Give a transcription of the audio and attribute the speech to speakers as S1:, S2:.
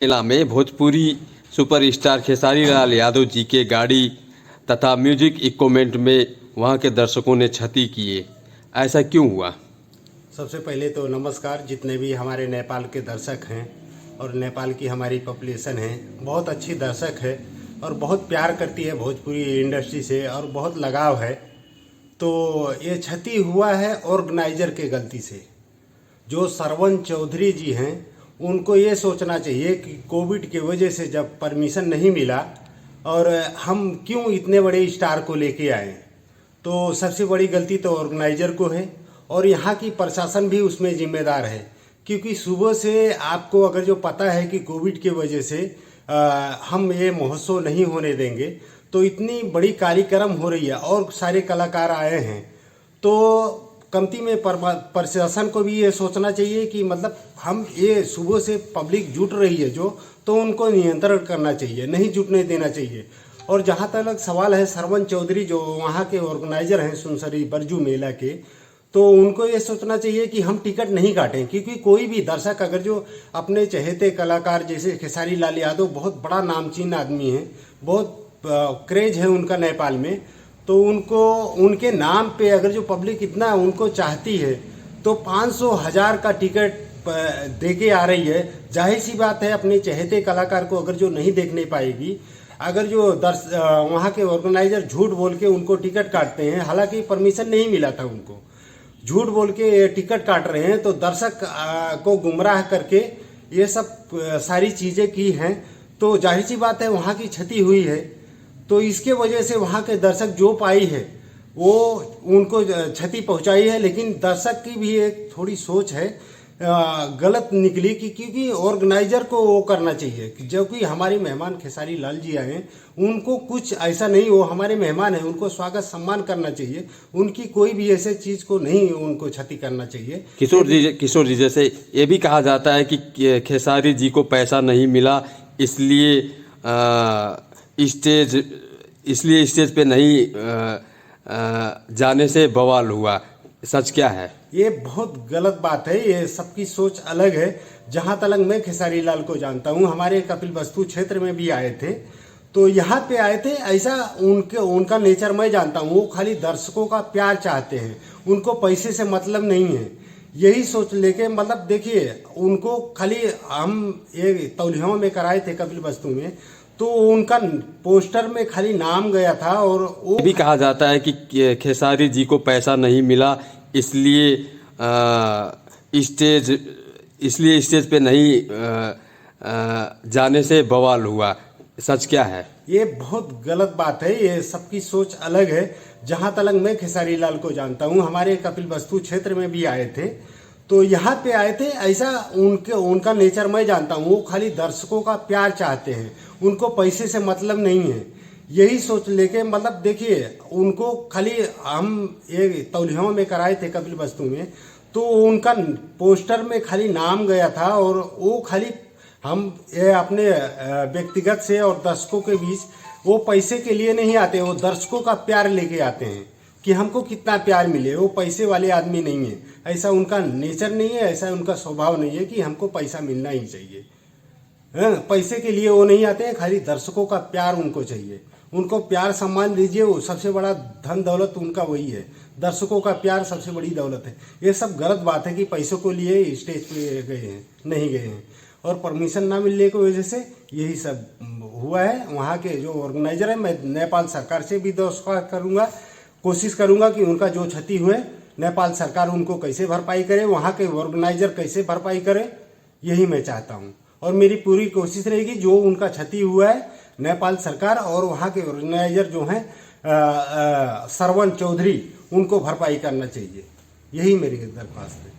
S1: मेला में भोजपुरी सुपरस्टार खेसारी लाल यादव जी के गाड़ी तथा म्यूजिक इक्विपमेंट में वहां के दर्शकों ने क्षति किए। ऐसा क्यों हुआ?
S2: सबसे पहले तो नमस्कार। जितने भी हमारे नेपाल के दर्शक हैं और नेपाल की हमारी पॉपुलेशन है, बहुत अच्छी दर्शक है और बहुत प्यार करती है भोजपुरी इंडस्ट्री से और बहुत लगाव है। तो ये क्षति हुआ है ऑर्गेनाइजर के गलती से। जो श्रवण चौधरी जी हैं उनको ये सोचना चाहिए कि कोविड की वजह से जब परमिशन नहीं मिला और हम क्यों इतने बड़े स्टार को लेके आए, तो सबसे बड़ी गलती तो ऑर्गेनाइजर को है और यहाँ की प्रशासन भी उसमें जिम्मेदार है। क्योंकि सुबह से आपको अगर जो पता है कि कोविड की वजह से हम ये महोत्सव नहीं होने देंगे, तो इतनी बड़ी कार्यक्रम हो रही है और सारे कलाकार आए हैं, तो कमती में प्रशासन को भी ये सोचना चाहिए कि मतलब हम ये सुबह से पब्लिक जुट रही है जो, तो उनको नियंत्रण करना चाहिए, नहीं जुटने देना चाहिए। और जहाँ तक सवाल है श्रवण चौधरी जो वहाँ के ऑर्गेनाइजर हैं सुनसरी बरजू मेला के, तो उनको ये सोचना चाहिए कि हम टिकट नहीं काटें। क्योंकि कोई भी दर्शक अगर जो अपने चहेते कलाकार जैसे खेसारी लाल यादव बहुत बड़ा नामचीन आदमी है, बहुत क्रेज है उनका नेपाल में, तो उनको उनके नाम पे अगर जो पब्लिक इतना उनको चाहती है तो 500,000 का टिकट दे के आ रही है। जाहिर सी बात है अपने चहेते कलाकार को अगर जो नहीं देखने पाएगी, अगर जो वहाँ के ऑर्गेनाइजर झूठ बोल के उनको टिकट काटते हैं, हालांकि परमिशन नहीं मिला था उनको, झूठ बोल के टिकट काट रहे हैं, तो दर्शक को गुमराह करके ये सब सारी चीज़ें की हैं, तो जाहिर सी बात है वहाँ की क्षति हुई है। तो इसके वजह से वहाँ के दर्शक जो पाई है वो उनको क्षति पहुँचाई है। लेकिन दर्शक की भी एक थोड़ी सोच है गलत निकली कि क्योंकि ऑर्गेनाइजर को वो करना चाहिए कि जो कि हमारे मेहमान खेसारी लाल जी आए हैं, उनको कुछ ऐसा नहीं, वो हमारे मेहमान हैं, उनको स्वागत सम्मान करना चाहिए, उनकी कोई भी ऐसे चीज़ को नहीं उनको क्षति करना चाहिए।
S1: किशोर जी जैसे ये भी कहा जाता है कि खेसारी जी को पैसा नहीं मिला इसलिए स्टेज पे नहीं जाने से बवाल हुआ। सच क्या है?
S2: ये बहुत गलत बात है, ये सबकी सोच अलग है। जहाँ तक मैं खेसारी लाल को जानता हूँ, हमारे कपिलवस्तु क्षेत्र में भी आए थे, तो यहाँ पे आए थे, ऐसा उनका नेचर मैं जानता हूँ। वो खाली दर्शकों का प्यार चाहते हैं, उनको पैसे से मतलब नहीं है, यही सोच लेके मतलब देखिए उनको खाली हम ये तौलियाओं में कराए थे कपिलवस्तु में, तो उनका पोस्टर में खाली नाम गया था। और वो
S1: भी कहा जाता है कि खेसारी जी को पैसा नहीं मिला इसलिए स्टेज पे नहीं जाने से बवाल हुआ। सच क्या है?
S2: ये बहुत गलत बात है, ये सबकी सोच अलग है। जहाँ तक मैं खेसारी लाल को जानता हूँ, हमारे कपिलवस्तु क्षेत्र में भी आए थे, तो यहाँ पे आए थे, ऐसा उनका नेचर मैं जानता हूँ। वो खाली दर्शकों का प्यार चाहते हैं, उनको पैसे से मतलब नहीं है, यही सोच लेके मतलब देखिए उनको खाली हम ये तौलियाओं में कराए थे कपिलवस्तु में, तो उनका पोस्टर में खाली नाम गया था। और वो खाली हम ये अपने व्यक्तिगत से और दर्शकों के बीच वो पैसे के लिए नहीं आते, वो दर्शकों का प्यार लेके आते हैं कि हमको कितना प्यार मिले। वो पैसे वाले आदमी नहीं है, ऐसा उनका नेचर नहीं है, ऐसा उनका स्वभाव नहीं है कि हमको पैसा मिलना ही चाहिए। पैसे के लिए वो नहीं आते हैं, खाली दर्शकों का प्यार उनको चाहिए। उनको प्यार सम्मान दीजिए, वो सबसे बड़ा धन दौलत उनका वही है। दर्शकों का प्यार सबसे बड़ी दौलत है। ये सब गलत बात है कि पैसों को लिए स्टेज पे गए हैं, नहीं गए हैं। और परमिशन ना मिलने की वजह से यही सब हुआ है। वहाँ के जो ऑर्गेनाइजर है, मैं नेपाल सरकार से भी दरख्वास्त करूँगा, कोशिश करूँगा कि उनका जो क्षति हुए नेपाल सरकार उनको कैसे भरपाई करे, वहाँ के ऑर्गेनाइजर कैसे भरपाई करे, यही मैं चाहता हूँ। और मेरी पूरी कोशिश रहेगी जो उनका क्षति हुआ है नेपाल सरकार और वहाँ के ऑर्गेनाइजर जो हैं श्रवण चौधरी, उनको भरपाई करना चाहिए, यही मेरी दरख्वास्त है।